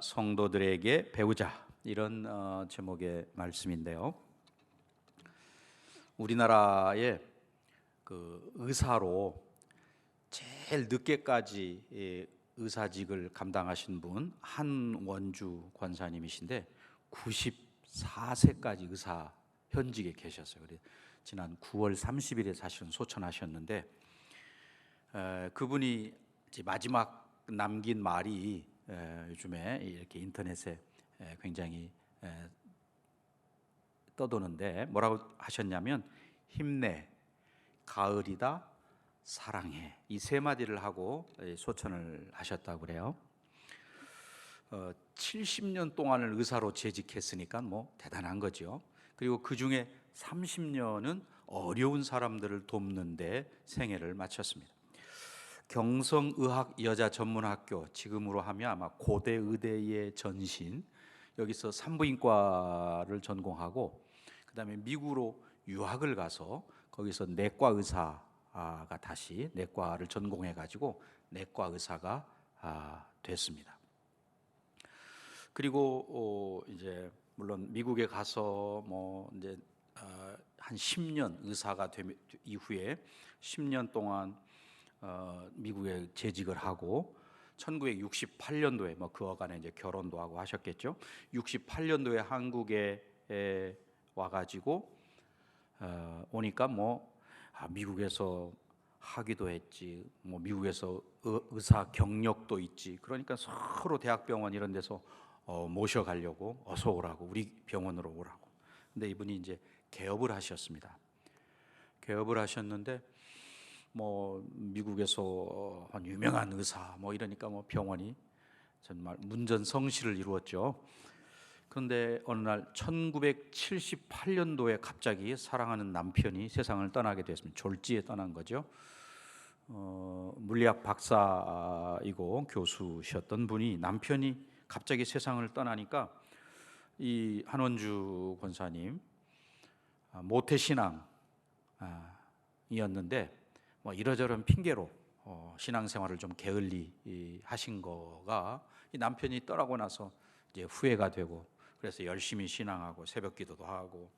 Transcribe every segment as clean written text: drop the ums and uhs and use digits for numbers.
성도들에게 배우자, 이런 제목의 말씀인데요. 우리나라의 그 의사로 제일 늦게까지 의사직을 감당하신 분 한원주 권사님이신데 94세까지 의사 현직에 계셨어요. 지난 9월 30일에 사실은 소천하셨는데 그분이 이제 마지막 남긴 말이 요즘에 이렇게 인터넷에 굉장히 떠도는데 뭐라고 하셨냐면, 힘내, 가을이다, 사랑해, 이 세 마디를 하고 소천을 하셨다고 그래요. 70년 동안을 의사로 재직했으니까 뭐 대단한 거죠. 그리고 그 중에 30년은 어려운 사람들을 돕는데 생애를 마쳤습니다. 경성의학여자전문학교, 지금으로 하면 아마 고대 의대의 전신, 여기서 산부인과를 전공하고 그 다음에 미국으로 유학을 가서 거기서 내과 의사가 다시 내과를 전공해 가지고 내과 의사가 됐습니다. 그리고 이제 물론 미국에 가서 뭐 이제 한 10년 의사가 된 이후에 10년 동안 미국에 재직을 하고 1968년도에 뭐 그 어간에 이제 결혼도 하고 하셨겠죠. 68년도에 한국에 와가지고 오니까 뭐 미국에서 하기도 했지, 뭐 미국에서 의사 경력도 있지. 그러니까 서로 대학병원 이런 데서 모셔가려고 어서 오라고, 우리 병원으로 오라고. 근데 이분이 이제 개업을 하셨습니다. 개업을 하셨는데 뭐 미국에서 한 유명한 의사 뭐 이러니까 뭐 병원이 정말 문전성시를 이루었죠. 그런데 어느 날 1978년도에 갑자기 사랑하는 남편이 세상을 떠나게 됐습니다. 졸지에 떠난 거죠. 물리학 박사이고 교수셨던 분이, 남편이 갑자기 세상을 떠나니까 이 한원주 권사님 모태신앙이었는데 뭐 이러저런 핑계로 신앙생활을 좀 게을리 하신 거가 이 남편이 떠나고 나서 이제 후회가 되고, 그래서 열심히 신앙하고 새벽기도도 하고,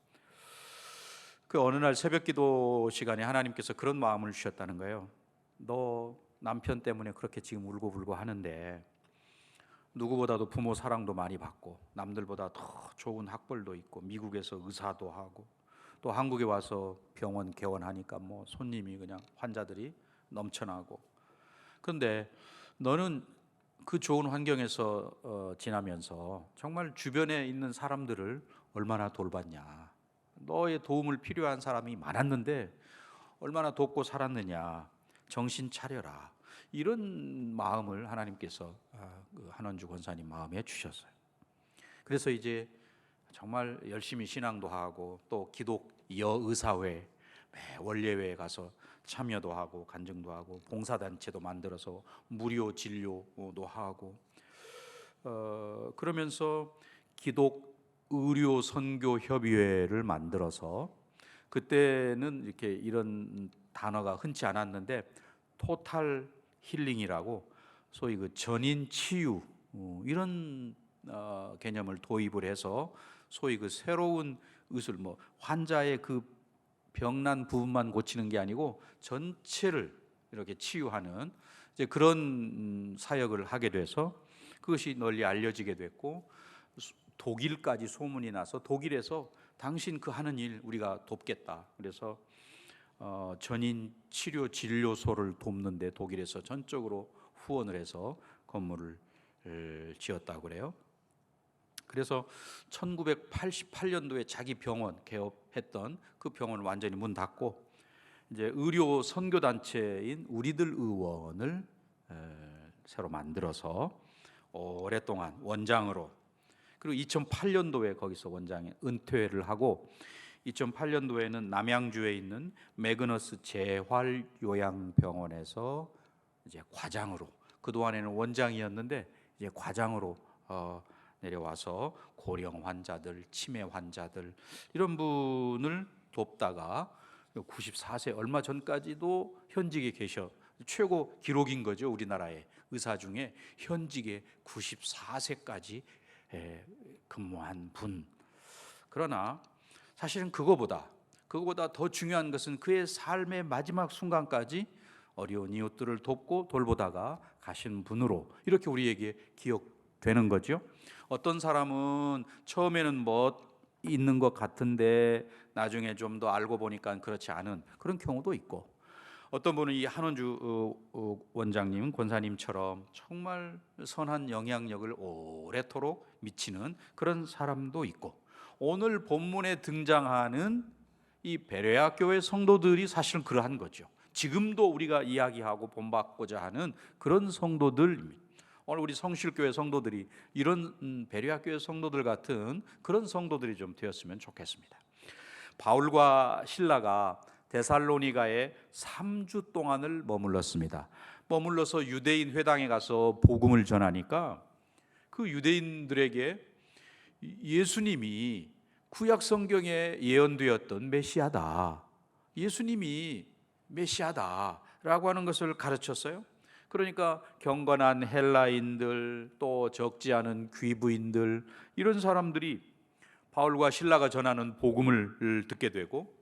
그 어느 날 새벽기도 시간에 하나님께서 그런 마음을 주셨다는 거예요. 너 남편 때문에 그렇게 지금 울고불고 하는데 누구보다도 부모 사랑도 많이 받고 남들보다 더 좋은 학벌도 있고 미국에서 의사도 하고 또 한국에 와서 병원 개원하니까 뭐 손님이 그냥 환자들이 넘쳐나고, 그런데 너는 그 좋은 환경에서 지나면서 정말 주변에 있는 사람들을 얼마나 돌봤냐, 너의 도움을 필요한 사람이 많았는데 얼마나 돕고 살았느냐, 정신 차려라. 이런 마음을 하나님께서 한원주 권사님 마음에 주셨어요. 그래서 이제 정말 열심히 신앙도 하고 또 기독 여의사회 매 원례회에 가서 참여도 하고 간증도 하고 봉사단체도 만들어서 무료 진료도 하고 그러면서 기독 의료 선교 협의회를 만들어서, 그때는 이렇게 이런 단어가 흔치 않았는데 토탈 힐링이라고 소위 그 전인 치유 이런 개념을 도입을 해서 소위 그 새로운 의술, 뭐 환자의 그 병난 부분만 고치는 게 아니고 전체를 이렇게 치유하는 이제 그런 사역을 하게 돼서 그것이 널리 알려지게 됐고, 독일까지 소문이 나서 독일에서 당신 그 하는 일 우리가 돕겠다. 그래서 전인 치료 진료소를 돕는데 독일에서 전적으로 후원을 해서 건물을 지었다고 그래요. 그래서 1988년도에 자기 병원 개업했던 그 병원을 완전히 문 닫고 이제 의료 선교 단체인 우리들 의원을 새로 만들어서 오랫동안 원장으로, 그리고 2008년도에 거기서 원장에 은퇴를 하고 2008년도에는 남양주에 있는 매그너스 재활요양병원에서 이제 과장으로, 그동안에는 원장이었는데 이제 과장으로 내려와서 고령 환자들, 치매 환자들 이런 분을 돕다가 94세 얼마 전까지도 현직에 계셔, 최고 기록인 거죠, 우리나라에. 의사 중에 현직에 94세까지 근무한 분. 그러나 사실은 그거보다 더 중요한 것은 그의 삶의 마지막 순간까지 어려운 이웃들을 돕고 돌보다가 가신 분으로 이렇게 우리에게 기억되는 거죠. 어떤 사람은 처음에는 있는 것 같은데 나중에 좀 더 알고 보니까 그렇지 않은 그런 경우도 있고, 어떤 분은 이 한원주 원장님, 권사님처럼 정말 선한 영향력을 오래도록 미치는 그런 사람도 있고, 오늘 본문에 등장하는 이 베레아 교회 성도들이 사실은 그러한 거죠. 지금도 우리가 이야기하고 본받고자 하는 그런 성도들입니다. 오늘 우리 성실교회 성도들이 이런 베레아 교회 성도들 같은 그런 성도들이 좀 되었으면 좋겠습니다. 바울과 실라가 데살로니가에 3주 동안을 머물렀습니다. 머물러서 유대인 회당에 가서 복음을 전하니까 그 유대인들에게 예수님이 구약 성경에 예언되었던 메시아다, 예수님이 메시아다라고 하는 것을 가르쳤어요. 그러니까 경건한 헬라인들, 또 적지 않은 귀부인들, 이런 사람들이 바울과 실라가 전하는 복음을 듣게 되고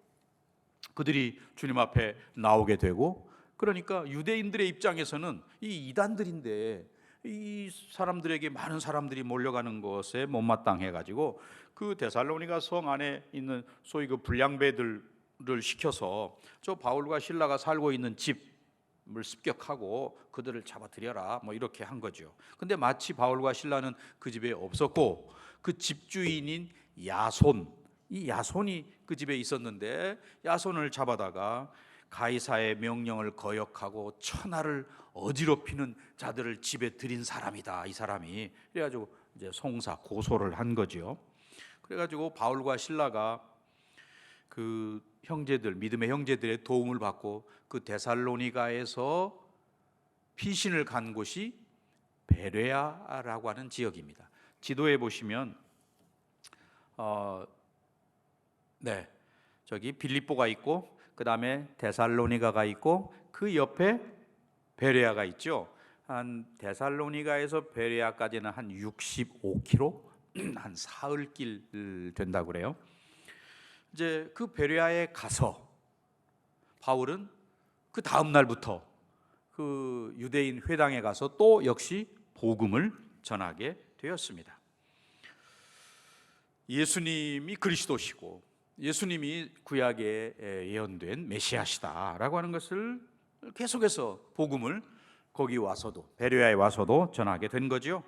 그들이 주님 앞에 나오게 되고, 그러니까 유대인들의 입장에서는 이 이단들인데 이 사람들에게 많은 사람들이 몰려가는 것에 못마땅해 가지고 그 데살로니가 성 안에 있는 소위 그 불량배들을 시켜서 저 바울과 실라가 살고 있는 집을 습격하고 그들을 잡아들여라 이렇게 한 거죠. 근데 마치 바울과 실라는 그 집에 없었고 그 집주인인 야손, 이 야손이 그 집에 있었는데 야손을 잡아다가 가이사의 명령을 거역하고 천하를 어지럽히는 자들을 집에 들인 사람이다, 이 사람이. 그래가지고 이제 송사 고소를 한 거죠. 그래가지고 바울과 실라가 그 형제들, 믿음의 형제들의 도움을 받고 그 데살로니가에서 피신을 간 곳이 베레아라고 하는 지역입니다. 지도에 보시면 저기 빌립보가 있고 그 다음에 데살로니가가 있고 그 옆에 베레아가 있죠. 한 데살로니가에서 베레아까지는 한 65km, 한 사흘길 된다고 그래요. 이제 그 베레아에 가서 바울은 그 다음 날부터 그 유대인 회당에 가서 또 역시 복음을 전하게 되었습니다. 예수님이 그리스도시고 예수님이 구약에 예언된 메시아시다라고 하는 것을 계속해서 복음을 거기 와서도, 베레아에 와서도 전하게 된 거죠.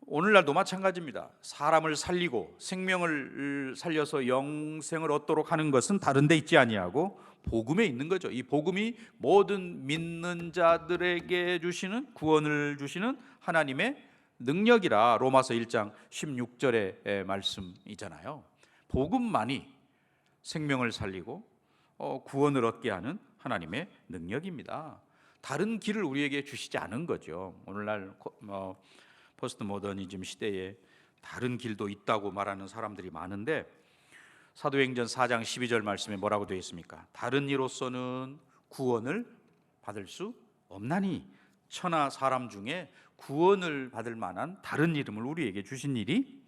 오늘날도 마찬가지입니다. 사람을 살리고 생명을 살려서 영생을 얻도록 하는 것은 다른 데 있지 아니하고 복음에 있는 거죠. 이 복음이 모든 믿는 자들에게 주시는, 구원을 주시는 하나님의 능력이라 로마서 1장 16절의 말씀이잖아요. 복음만이 생명을 살리고 구원을 얻게 하는 하나님의 능력입니다. 다른 길을 우리에게 주시지 않은 거죠. 오늘날 포스트 모더니즘 시대에 다른 길도 있다고 말하는 사람들이 많은데 사도행전 4장 12절 말씀에 뭐라고 되어 있습니까? 다른 이로서는 구원을 받을 수 없나니 천하 사람 중에 구원을 받을 만한 다른 이름을 우리에게 주신 일이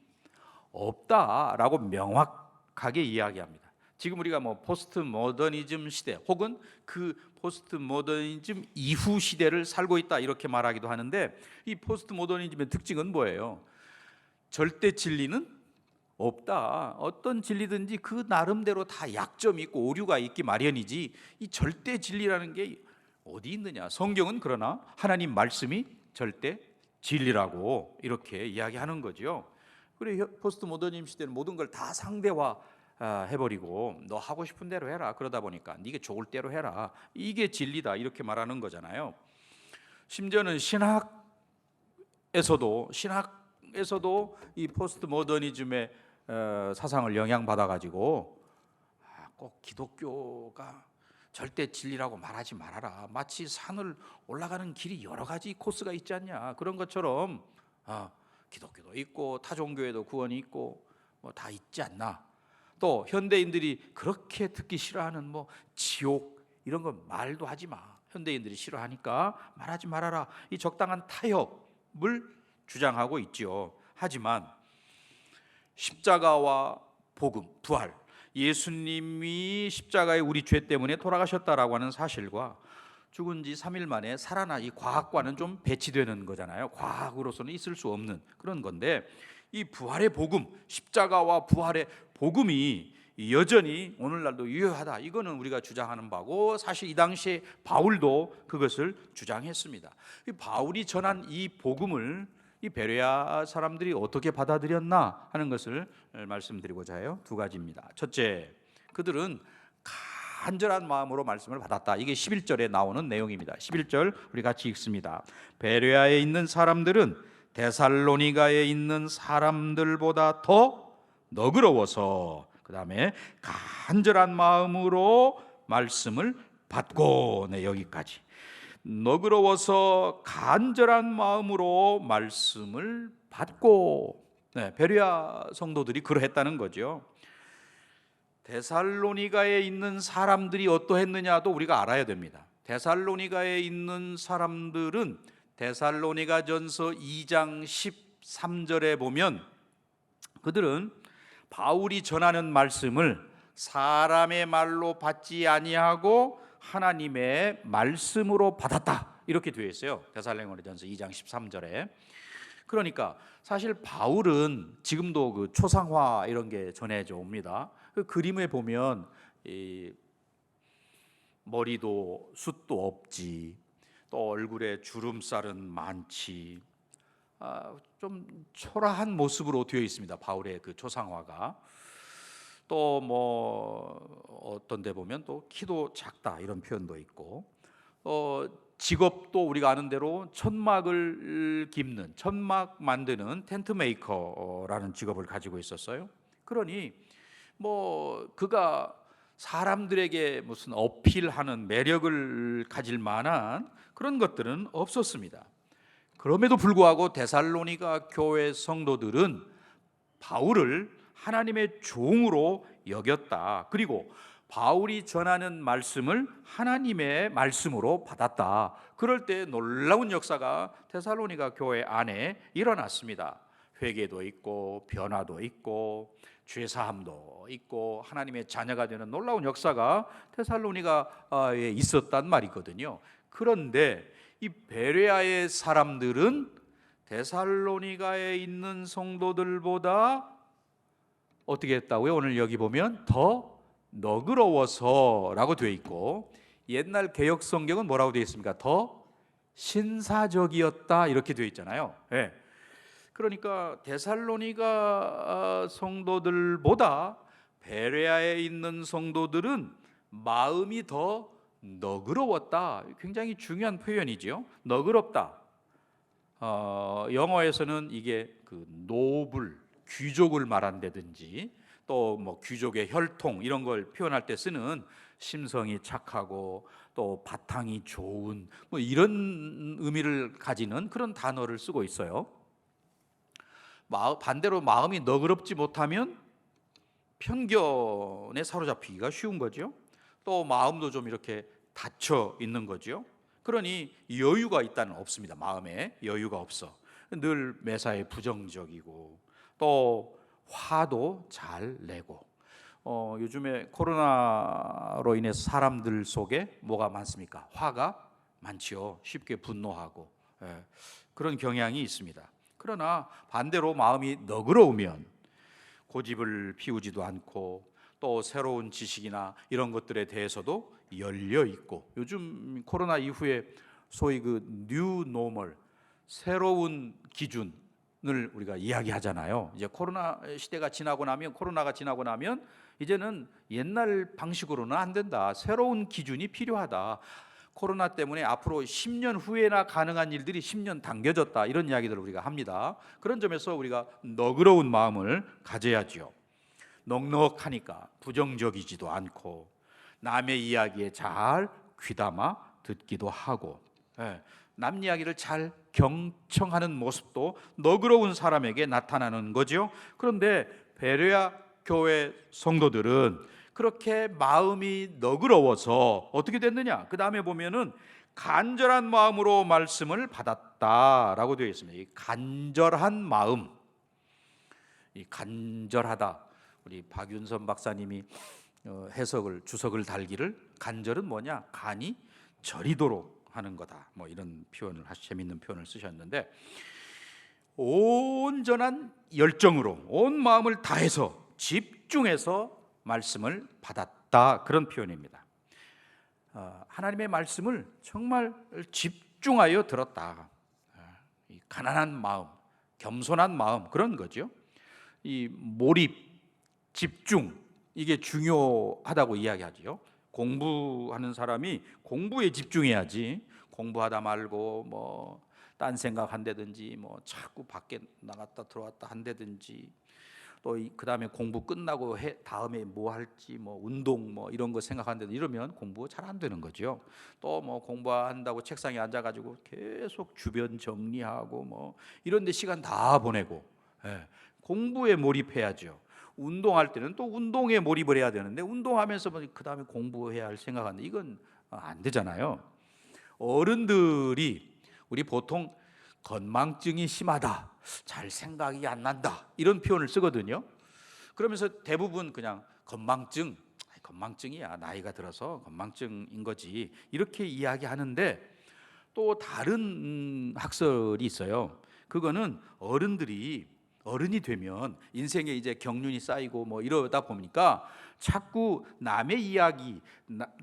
없다라고 명확하게 이야기합니다. 지금 우리가 포스트 모더니즘 시대 혹은 그 포스트 모더니즘 이후 시대를 살고 있다 이렇게 말하기도 하는데, 이 포스트 모더니즘의 특징은 뭐예요? 절대 진리는 없다. 어떤 진리든지 그 나름대로 다 약점이 있고 오류가 있기 마련이지 이 절대 진리라는 게 어디 있느냐. 성경은 그러나 하나님 말씀이 절대 진리라고 이렇게 이야기하는 거죠. 그래 포스트 모더니즘 시대는 모든 걸 다 상대화 해버리고 너 하고 싶은 대로 해라. 그러다 보니까 네게 좋을 대로 해라. 이게 진리다 이렇게 말하는 거잖아요. 심지어는 신학에서도 이 포스트 모더니즘의 사상을 영향받아 가지고 꼭 기독교가 절대 진리라고 말하지 말아라. 마치 산을 올라가는 길이 여러 가지 코스가 있지 않냐. 그런 것처럼 기독교도 있고 타 종교에도 구원이 있고 다 있지 않나. 또 현대인들이 그렇게 듣기 싫어하는 지옥 이런 거 말도 하지 마. 현대인들이 싫어하니까 말하지 말아라, 이 적당한 타협을 주장하고 있지요. 하지만 십자가와 복음, 부활, 예수님이 십자가에 우리 죄 때문에 돌아가셨다라고 하는 사실과 죽은 지 3일 만에 살아나, 이 과학과는 좀 배치되는 거잖아요. 과학으로서는 있을 수 없는 그런 건데, 이 부활의 복음, 십자가와 부활의 복음이 여전히 오늘날도 유효하다, 이거는 우리가 주장하는 바고, 사실 이 당시에 바울도 그것을 주장했습니다. 이 바울이 전한 이 복음을 이 베레아 사람들이 어떻게 받아들였나 하는 것을 말씀드리고자 해요. 두 가지입니다. 첫째, 그들은 간절한 마음으로 말씀을 받았다. 이게 11절에 나오는 내용입니다. 11절 우리 같이 읽습니다. 베레아에 있는 사람들은 데살로니가에 있는 사람들보다 더 너그러워서, 그 다음에 간절한 마음으로 말씀을 받고, 네, 여기까지. 너그러워서 간절한 마음으로 말씀을 받고, 네, 베레아 성도들이 그러했다는 거죠. 데살로니가에 있는 사람들이 어떠했느냐도 우리가 알아야 됩니다. 데살로니가에 있는 사람들은 데살로니가전서 2장 13절에 보면 그들은 바울이 전하는 말씀을 사람의 말로 받지 아니하고 하나님의 말씀으로 받았다, 이렇게 되어 있어요. 데살로니가전서 2장 13절에. 그러니까 사실 바울은 지금도 그 초상화 이런 게 전해져 옵니다. 그 그림에 보면 이 머리도 숱도 없지, 또 얼굴에 주름살은 많지, 좀 초라한 모습으로 되어 있습니다. 바울의 그 초상화가. 또 뭐 어떤 데 보면 또 키도 작다, 이런 표현도 있고, 직업도 우리가 아는 대로 천막을 깁는, 천막 만드는 텐트 메이커라는 직업을 가지고 있었어요. 그러니 뭐 그가 사람들에게 무슨 어필하는 매력을 가질 만한 그런 것들은 없었습니다. 그럼에도 불구하고 데살로니가 교회 성도들은 바울을 하나님의 종으로 여겼다. 그리고 바울이 전하는 말씀을 하나님의 말씀으로 받았다. 그럴 때 놀라운 역사가 데살로니가 교회 안에 일어났습니다. 회개도 있고 변화도 있고 죄사함도 있고 하나님의 자녀가 되는 놀라운 역사가 데살로니가에 있었단 말이거든요. 그런데 이 베레아의 사람들은 데살로니가에 있는 성도들보다 어떻게 했다고요? 오늘 여기 보면 더 너그러워서라고 되어 있고, 옛날 개역 성경은 뭐라고 되어 있습니까? 더 신사적이었다, 이렇게 되어 있잖아요. 네. 그러니까 데살로니가 성도들보다 베레아에 있는 성도들은 마음이 더 너그러웠다. 굉장히 중요한 표현이죠. 너그럽다. 영어에서는 이게 그 노블, 귀족을 말한다든지, 또 뭐 귀족의 혈통 이런 걸 표현할 때 쓰는 심성이 착하고 또 바탕이 좋은, 뭐 이런 의미를 가지는 그런 단어를 쓰고 있어요. 반대로 마음이 너그럽지 못하면 편견에 사로잡히기가 쉬운 거죠. 또 마음도 좀 이렇게 닫혀 있는 거죠. 그러니 여유가 일단은 없습니다. 마음에 여유가 없어. 늘 매사에 부정적이고, 또 화도 잘 내고. 요즘에 코로나로 인해서 사람들 속에 뭐가 많습니까? 화가 많지요. 쉽게 분노하고, 그런 경향이 있습니다. 그러나 반대로 마음이 너그러우면 고집을 피우지도 않고, 또 새로운 지식이나 이런 것들에 대해서도 열려 있고, 요즘 코로나 이후에 소위 그 뉴 노멀, 새로운 기준을 우리가 이야기하잖아요. 이제 코로나 시대가 지나고 나면, 코로나가 지나고 나면 이제는 옛날 방식으로는 안 된다. 새로운 기준이 필요하다. 코로나 때문에 앞으로 10년 후에나 가능한 일들이 10년 당겨졌다, 이런 이야기들을 우리가 합니다. 그런 점에서 우리가 너그러운 마음을 가져야지요. 넉넉하니까 부정적이지도 않고, 남의 이야기에 잘 귀담아 듣기도 하고, 남 이야기를 잘 경청하는 모습도 너그러운 사람에게 나타나는 거죠. 그런데 베레아 교회 성도들은 그렇게 마음이 너그러워서 어떻게 됐느냐? 그 다음에 보면은 간절한 마음으로 말씀을 받았다라고 되어 있습니다. 이 간절한 마음, 이 간절하다. 우리 박윤선 박사님이 주석을 달기를 간절은 뭐냐? 간이 저리도록 하는 거다. 뭐 이런 표현을 재밌는 표현을 쓰셨는데, 온전한 열정으로 온 마음을 다해서 집중해서 말씀을 받았다, 그런 표현입니다. 하나님의 말씀을 정말 집중하여 들었다. 이 가난한 마음, 겸손한 마음, 그런 거죠. 이 몰입, 집중, 이게 중요하다고 이야기하죠. 공부하는 사람이 공부에 집중해야지, 공부하다 말고 뭐 딴 생각 한다든지, 뭐 자꾸 밖에 나갔다 들어왔다 한다든지, 또 그 다음에 공부 끝나고 다음에 뭐 할지, 뭐 운동 뭐 이런 거 생각한다든지, 이러면 공부 잘 안 되는 거죠. 또 뭐 공부한다고 책상에 앉아가지고 계속 주변 정리하고 뭐 이런 데 시간 다 보내고, 공부에 몰입해야죠. 운동할 때는 또 운동에 몰입을 해야 되는데, 운동하면서 그 다음에 공부해야 할 생각하는데, 이건 안 되잖아요. 어른들이 우리 보통 건망증이 심하다, 잘 생각이 안 난다, 이런 표현을 쓰거든요. 그러면서 대부분 그냥 건망증이야, 나이가 들어서 건망증인 거지, 이렇게 이야기하는데, 또 다른 학설이 있어요. 그거는 어른이 되면 인생에 이제 경륜이 쌓이고 뭐 이러다 보니까 자꾸 남의 이야기,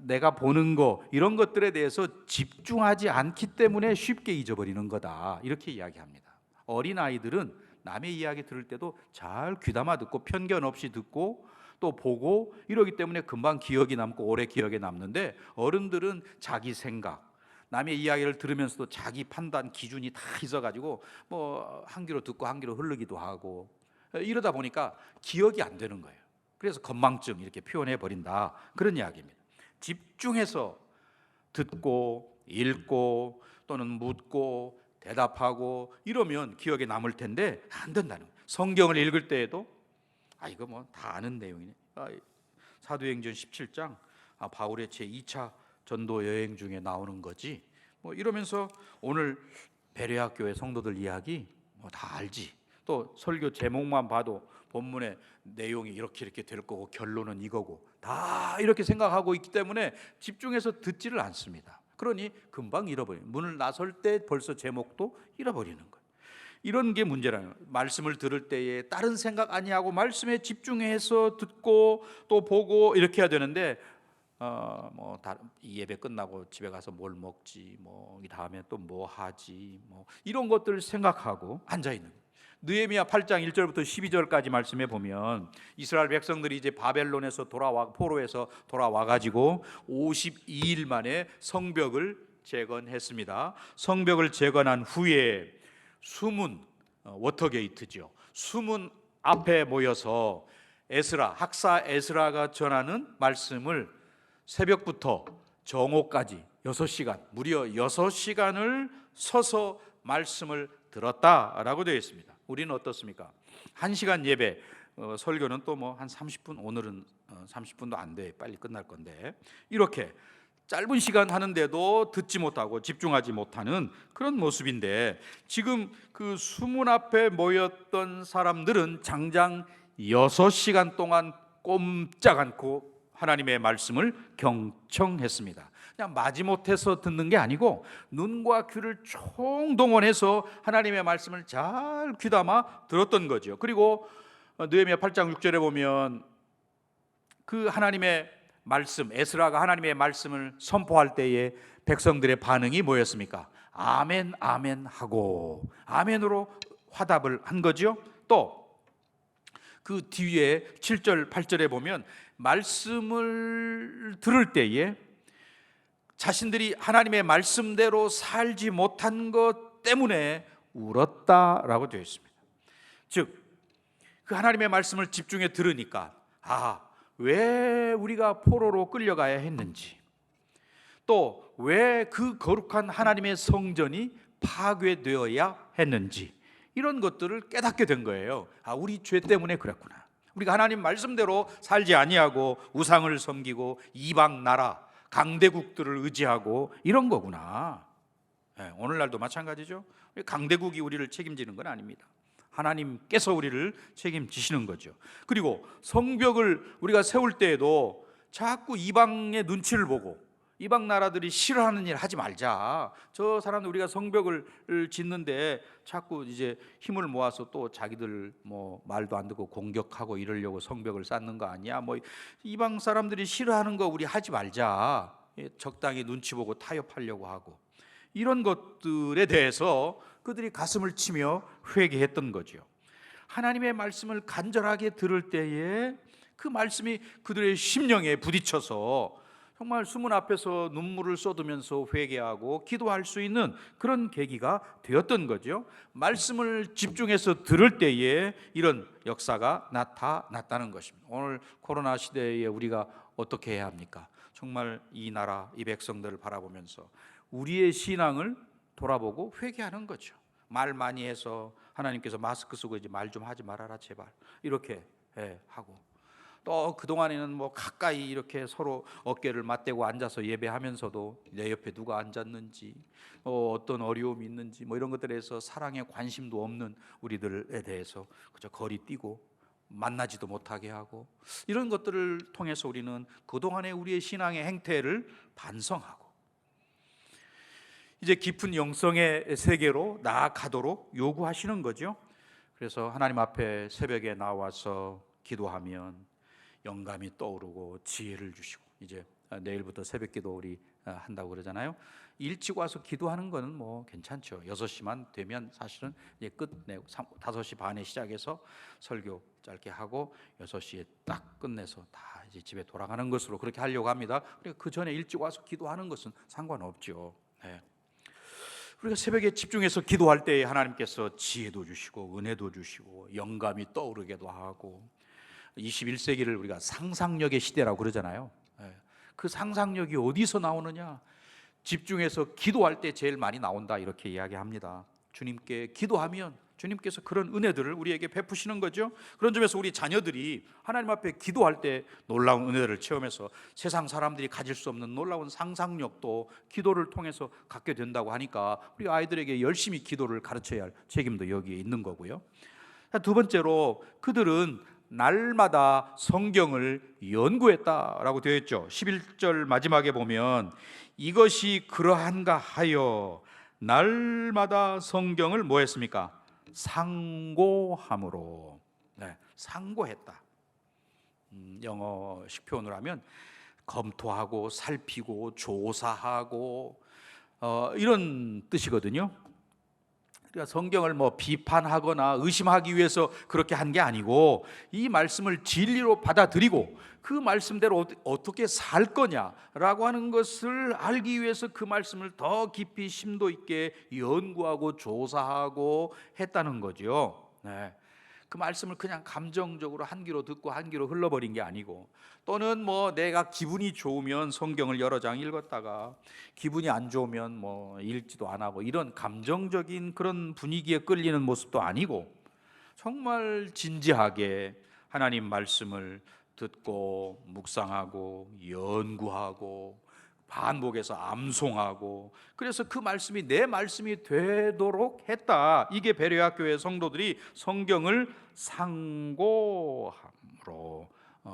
내가 보는 거, 이런 것들에 대해서 집중하지 않기 때문에 쉽게 잊어버리는 거다, 이렇게 이야기합니다. 어린아이들은 남의 이야기 들을 때도 잘 귀담아 듣고 편견 없이 듣고 또 보고 이러기 때문에 금방 기억이 남고 오래 기억에 남는데, 어른들은 자기 생각, 남의 이야기를 들으면서도 자기 판단 기준이 다 있어가지고 뭐 한 귀로 듣고 한 귀로 흐르기도 하고, 이러다 보니까 기억이 안 되는 거예요. 그래서 건망증, 이렇게 표현해 버린다, 그런 이야기입니다. 집중해서 듣고 읽고 또는 묻고 대답하고 이러면 기억에 남을 텐데 안 된다는 거예요. 성경을 읽을 때에도 이거 뭐 다 아는 내용이네. 사도행전 17장 바울의 제2차 전도 여행 중에 나오는 거지, 뭐 이러면서 오늘 베레아 교회 성도들 이야기 뭐 다 알지, 또 설교 제목만 봐도 본문의 내용이 이렇게 될 거고 결론은 이거고, 다 이렇게 생각하고 있기 때문에 집중해서 듣지를 않습니다. 그러니 금방 잃어버려요. 문을 나설 때 벌써 제목도 잃어버리는 거예요. 이런 게 문제라는 거예요. 말씀을 들을 때에 다른 생각 아니하고 말씀에 집중해서 듣고 또 보고 이렇게 해야 되는데, 이 예배 끝나고 집에 가서 뭘 먹지, 뭐 이 다음에 또 뭐 하지, 뭐 이런 것들을 생각하고 앉아 있는 거예요. 느헤미야 8장 1절부터 12절까지 말씀해 보면, 이스라엘 백성들이 이제 바벨론에서 포로에서 돌아와 가지고 52일 만에 성벽을 재건했습니다. 성벽을 재건한 후에 수문, 워터게이트죠. 수문 앞에 모여서 학사 에스라가 전하는 말씀을 새벽부터 정오까지 6시간, 무려 6시간을 서서 말씀을 들었다라고 되어 있습니다. 우리는 어떻습니까? 1시간 예배, 설교는 또 뭐 한 30분, 오늘은 30분도 안 돼, 빨리 끝날 건데, 이렇게 짧은 시간 하는데도 듣지 못하고 집중하지 못하는 그런 모습인데, 지금 그 수문 앞에 모였던 사람들은 장장 6시간 동안 꼼짝 않고 하나님의 말씀을 경청했습니다. 그냥 마지못해서 듣는 게 아니고 눈과 귀를 총동원해서 하나님의 말씀을 잘 귀담아 들었던 거죠. 그리고 느헤미야 8장 6절에 보면 그 하나님의 말씀, 에스라가 하나님의 말씀을 선포할 때에 백성들의 반응이 뭐였습니까? 아멘, 아멘 하고 아멘으로 화답을 한 거죠. 또 그 뒤에 7절, 8절에 보면 말씀을 들을 때에 자신들이 하나님의 말씀대로 살지 못한 것 때문에 울었다라고 되어 있습니다. 즉, 그 하나님의 말씀을 집중해 들으니까 왜 우리가 포로로 끌려가야 했는지, 또 왜 그 거룩한 하나님의 성전이 파괴되어야 했는지, 이런 것들을 깨닫게 된 거예요. 우리 죄 때문에 그랬구나. 우리가 하나님 말씀대로 살지 아니하고 우상을 섬기고 이방 나라, 강대국들을 의지하고 이런 거구나. 오늘날도 마찬가지죠. 강대국이 우리를 책임지는 건 아닙니다. 하나님께서 우리를 책임지시는 거죠. 그리고 성벽을 우리가 세울 때에도 자꾸 이방의 눈치를 보고 이방 나라들이 싫어하는 일 하지 말자. 저 사람들 우리가 성벽을 짓는데 자꾸 이제 힘을 모아서 또 자기들 뭐 말도 안 듣고 공격하고 이러려고 성벽을 쌓는 거 아니야? 뭐 이방 사람들이 싫어하는 거 우리 하지 말자. 적당히 눈치 보고 타협하려고 하고 이런 것들에 대해서 그들이 가슴을 치며 회개했던 거죠. 하나님의 말씀을 간절하게 들을 때에 그 말씀이 그들의 심령에 부딪혀서 정말 수문 앞에서 눈물을 쏟으면서 회개하고 기도할 수 있는 그런 계기가 되었던 거죠. 말씀을 집중해서 들을 때에 이런 역사가 나타났다는 것입니다. 오늘 코로나 시대에 우리가 어떻게 해야 합니까? 정말 이 나라, 이 백성들을 바라보면서 우리의 신앙을 돌아보고 회개하는 거죠. 말 많이 해서 하나님께서 마스크 쓰고 이제 말 좀 하지 말아라 제발 이렇게 하고, 또 그동안에는 뭐 가까이 이렇게 서로 어깨를 맞대고 앉아서 예배하면서도 내 옆에 누가 앉았는지 어떤 어려움이 있는지 뭐 이런 것들에서 사랑에 관심도 없는 우리들에 대해서 그저 거리 뛰고 만나지도 못하게 하고, 이런 것들을 통해서 우리는 그동안의 우리의 신앙의 행태를 반성하고 이제 깊은 영성의 세계로 나아가도록 요구하시는 거죠. 그래서 하나님 앞에 새벽에 나와서 기도하면 영감이 떠오르고 지혜를 주시고, 이제 내일부터 새벽기도 우리 한다고 그러잖아요. 일찍 와서 기도하는 거는 뭐 괜찮죠. 6시만 되면 사실은 이제 끝내고 5시 반에 시작해서 설교 짧게 하고 6시에 딱 끝내서 다 이제 집에 돌아가는 것으로 그렇게 하려고 합니다. 그러니까 그 전에 일찍 와서 기도하는 것은 상관없죠. 우리가 새벽에 집중해서 기도할 때 하나님께서 지혜도 주시고 은혜도 주시고 영감이 떠오르게도 하고, 21세기를 우리가 상상력의 시대라고 그러잖아요. 그 상상력이 어디서 나오느냐? 집중해서 기도할 때 제일 많이 나온다 이렇게 이야기합니다. 주님께 기도하면 주님께서 그런 은혜들을 우리에게 베푸시는 거죠. 그런 점에서 우리 자녀들이 하나님 앞에 기도할 때 놀라운 은혜를 체험해서 세상 사람들이 가질 수 없는 놀라운 상상력도 기도를 통해서 갖게 된다고 하니까 우리 아이들에게 열심히 기도를 가르쳐야 할 책임도 여기에 있는 거고요. 두 번째로 그들은 날마다 성경을 연구했다라고 되어 있죠. 11절 마지막에 보면 이것이 그러한가 하여 날마다 성경을 뭐 했습니까? 상고함으로. 상고했다. 영어식 표현을 하면 검토하고 살피고 조사하고 이런 뜻이거든요. 그러니까 성경을 뭐 비판하거나 의심하기 위해서 그렇게 한 게 아니고 이 말씀을 진리로 받아들이고 그 말씀대로 어떻게 살 거냐라고 하는 것을 알기 위해서 그 말씀을 더 깊이 심도 있게 연구하고 조사하고 했다는 거죠. 그 말씀을 그냥 감정적으로 한 귀로 듣고 한 귀로 흘러버린 게 아니고, 또는 뭐 내가 기분이 좋으면 성경을 여러 장 읽었다가 기분이 안 좋으면 뭐 읽지도 안 하고 이런 감정적인 그런 분위기에 끌리는 모습도 아니고, 정말 진지하게 하나님 말씀을 듣고 묵상하고 연구하고 반복해서 암송하고, 그래서 그 말씀이 내 말씀이 되도록 했다. 이게 베레아 교회 성도들이 성경을 상고함으로,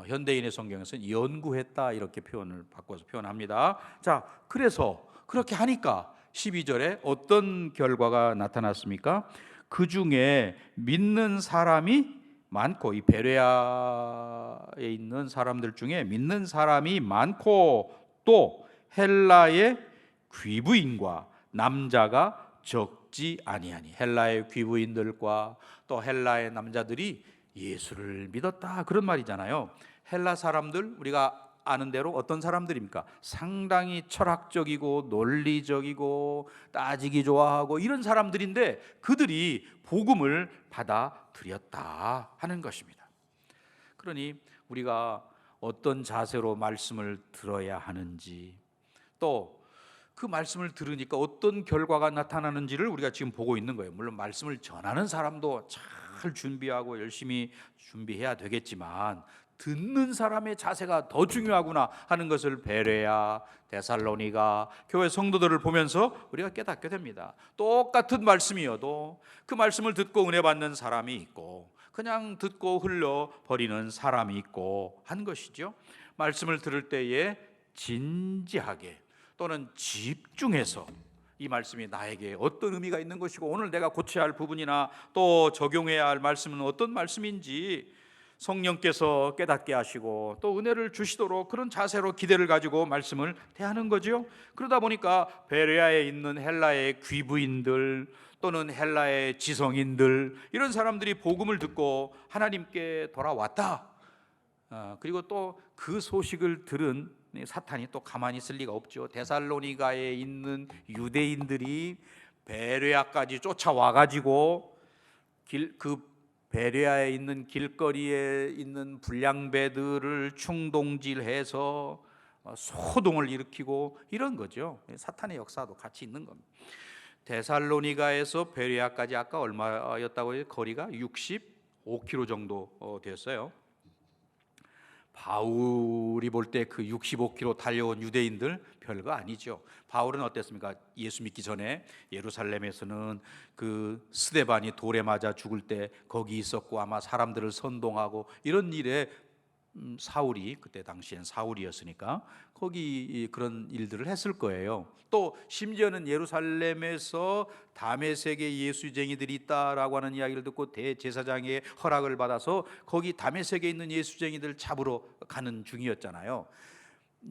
현대인의 성경에서는 연구했다 이렇게 표현을 바꿔서 표현합니다. 자, 그래서 그렇게 하니까 12절에 어떤 결과가 나타났습니까? 그 중에 믿는 사람이 많고, 이 베레아에 있는 사람들 중에 믿는 사람이 많고 또 헬라의 귀부인과 남자가 적지 아니하니, 헬라의 귀부인들과 또 헬라의 남자들이 예수를 믿었다 그런 말이잖아요. 헬라 사람들 우리가 아는 대로 어떤 사람들입니까? 상당히 철학적이고 논리적이고 따지기 좋아하고 이런 사람들인데 그들이 복음을 받아들였다 하는 것입니다. 그러니 우리가 어떤 자세로 말씀을 들어야 하는지, 또 그 말씀을 들으니까 어떤 결과가 나타나는지를 우리가 지금 보고 있는 거예요. 물론 말씀을 전하는 사람도 잘 준비하고 열심히 준비해야 되겠지만 듣는 사람의 자세가 더 중요하구나 하는 것을 베레아, 데살로니가 교회 성도들을 보면서 우리가 깨닫게 됩니다. 똑같은 말씀이어도 그 말씀을 듣고 은혜 받는 사람이 있고 그냥 듣고 흘려버리는 사람이 있고 한 것이죠. 말씀을 들을 때에 진지하게 또는 집중해서 이 말씀이 나에게 어떤 의미가 있는 것이고 오늘 내가 고쳐야 할 부분이나 또 적용해야 할 말씀은 어떤 말씀인지 성령께서 깨닫게 하시고 또 은혜를 주시도록 그런 자세로 기대를 가지고 말씀을 대하는 거죠. 그러다 보니까 베레아에 있는 헬라의 귀부인들 또는 헬라의 지성인들 이런 사람들이 복음을 듣고 하나님께 돌아왔다. 그리고 또 그 소식을 들은 사탄이 또 가만히 있을 리가 없죠. 데살로니가에 있는 유대인들이 베레아까지 쫓아와 가지고 그 베레아에 있는 길거리에 있는 불량배들을 충동질해서 소동을 일으키고 이런 거죠. 사탄의 역사도 같이 있는 겁니다. 데살로니가에서 베레아까지 아까 얼마였다고요? 거리가 65km 정도 되었어요. 바울이 볼 때 그 65km 달려온 유대인들 별거 아니죠. 바울은 어땠습니까? 예수 믿기 전에 예루살렘에서는 그 스데반이 돌에 맞아 죽을 때 거기 있었고 아마 사람들을 선동하고 이런 일에 사울이 그때 당시엔 사울이었으니까 거기 그런 일들을 했을 거예요. 또 심지어는 예루살렘에서 다메섹에 예수쟁이들이 있다라고 하는 이야기를 듣고 대제사장의 허락을 받아서 거기 다메섹에 있는 예수쟁이들 잡으러 가는 중이었잖아요.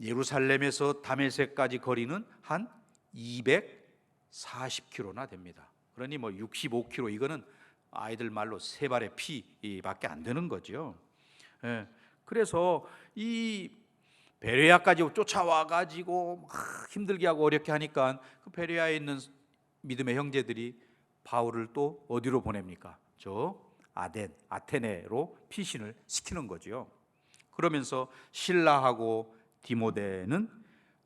예루살렘에서 다메섹까지 거리는 한 240km나 됩니다. 그러니 뭐 65km 이거는 아이들 말로 세 발의 피밖에 안 되는 거죠. 예. 그래서 이 베레아까지 쫓아와 가지고 힘들게 하고 어렵게 하니까 그 베레아에 있는 믿음의 형제들이 바울을 또 어디로 보냅니까? 저 아테네로 피신을 시키는 거죠. 그러면서 신라하고 디모데는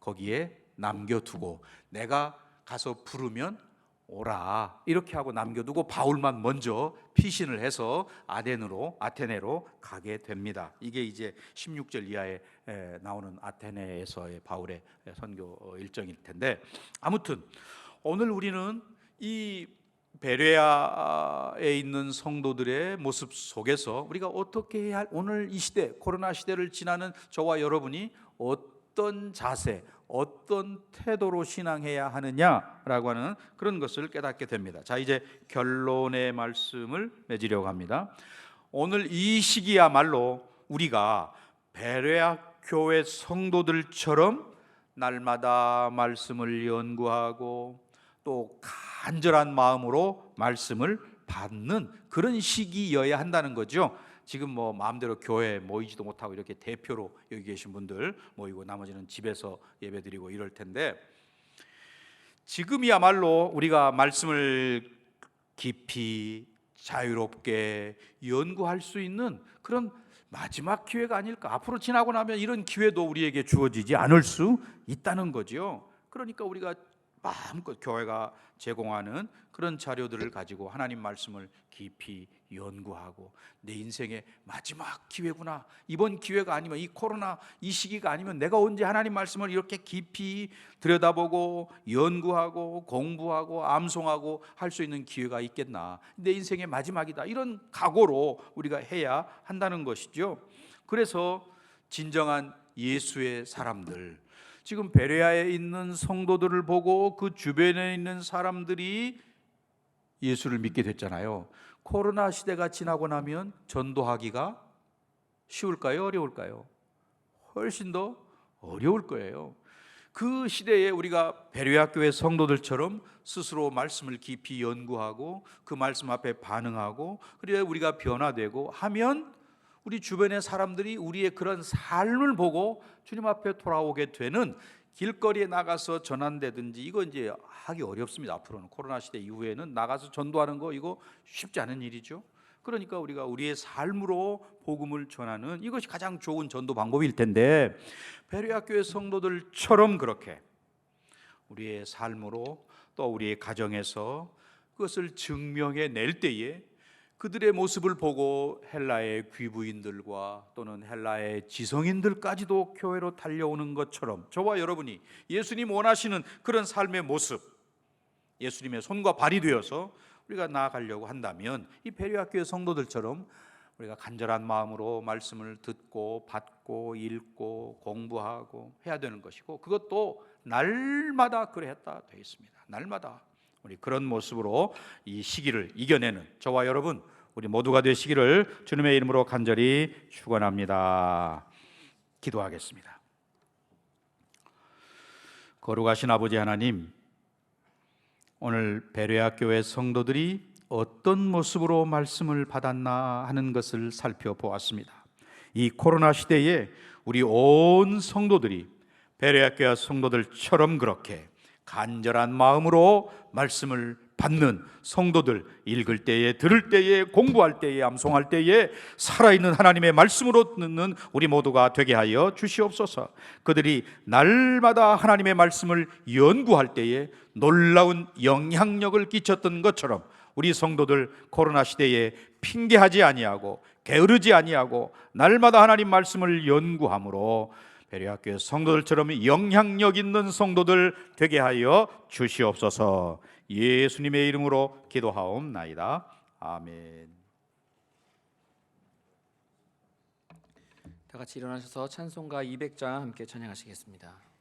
거기에 남겨두고 내가 가서 부르면 오라 이렇게 하고 남겨두고 바울만 먼저 피신을 해서 아테네로 가게 됩니다. 이게 이제 16절 이하에 나오는 아테네에서의 바울의 선교 일정일 텐데 아무튼 오늘 우리는 이 베레아에 있는 성도들의 모습 속에서 우리가 어떻게 해야 할 오늘 이 시대 코로나 시대를 지나는 저와 여러분이 어떤 자세 어떤 태도로 신앙해야 하느냐라고 하는 그런 것을 깨닫게 됩니다. 자, 이제 결론의 말씀을 맺으려고 합니다. 오늘 이 시기야말로 우리가 베레아 교회 성도들처럼 날마다 말씀을 연구하고 또 간절한 마음으로 말씀을 받는 그런 시기여야 한다는 거죠. 지금 뭐 마음대로 교회에 모이지도 못하고 이렇게 대표로 여기 계신 분들 모이고 나머지는 집에서 예배드리고 이럴 텐데 지금이야말로 우리가 말씀을 깊이 자유롭게 연구할 수 있는 그런 마지막 기회가 아닐까. 앞으로 지나고 나면 이런 기회도 우리에게 주어지지 않을 수 있다는 거죠. 그러니까 우리가 마음껏 교회가 제공하는 그런 자료들을 가지고 하나님 말씀을 깊이 연구하고 내 인생의 마지막 기회구나. 이번 기회가 아니면 이 코로나 이 시기가 아니면 내가 언제 하나님 말씀을 이렇게 깊이 들여다보고 연구하고 공부하고 암송하고 할 수 있는 기회가 있겠나. 내 인생의 마지막이다. 이런 각오로 우리가 해야 한다는 것이죠. 그래서 진정한 예수의 사람들 지금 베레아에 있는 성도들을 보고 그 주변에 있는 사람들이 예수를 믿게 됐잖아요. 코로나 시대가 지나고 나면 전도하기가 쉬울까요? 어려울까요? 훨씬 더 어려울 거예요. 그 시대에 우리가 베레아 교회 성도들처럼 스스로 말씀을 깊이 연구하고 그 말씀 앞에 반응하고 그래야 우리가 변화되고 하면 우리 주변의 사람들이 우리의 그런 삶을 보고 주님 앞에 돌아오게 되는 길거리에 나가서 전한다든지 이거 이제 하기 어렵습니다. 앞으로는 코로나 시대 이후에는 나가서 전도하는 거 이거 쉽지 않은 일이죠. 그러니까 우리가 우리의 삶으로 복음을 전하는 이것이 가장 좋은 전도 방법일 텐데 베레아 교회 성도들처럼 그렇게 우리의 삶으로 또 우리의 가정에서 그것을 증명해 낼 때에 그들의 모습을 보고 헬라의 귀부인들과 또는 헬라의 지성인들까지도 교회로 달려오는 것처럼 저와 여러분이 예수님 원하시는 그런 삶의 모습, 예수님의 손과 발이 되어서 우리가 나아가려고 한다면 이 베레아교회 성도들처럼 우리가 간절한 마음으로 말씀을 듣고 받고 읽고 공부하고 해야 되는 것이고, 그것도 날마다 그랬다 되어 있습니다. 날마다 우리 그런 모습으로 이 시기를 이겨내는 저와 여러분 우리 모두가 되시기를 주님의 이름으로 간절히 축원합니다. 기도하겠습니다. 거룩하신 아버지 하나님, 오늘 베레아 교회 성도들이 어떤 모습으로 말씀을 받았나 하는 것을 살펴보았습니다. 이 코로나 시대에 우리 온 성도들이 베레아 교회 성도들처럼 그렇게 간절한 마음으로 말씀을 받는 성도들, 읽을 때에, 들을 때에, 공부할 때에, 암송할 때에 살아있는 하나님의 말씀으로 듣는 우리 모두가 되게 하여 주시옵소서. 그들이 날마다 하나님의 말씀을 연구할 때에 놀라운 영향력을 끼쳤던 것처럼 우리 성도들 코로나 시대에 핑계하지 아니하고 게으르지 아니하고 날마다 하나님 말씀을 연구함으로 베레아교회 성도들처럼 영향력 있는 성도들 되게 하여 주시옵소서. 예수님의 이름으로 기도하옵나이다. 아멘. 다 같이 일어나셔서 찬송가 200장 함께 찬양하시겠습니다.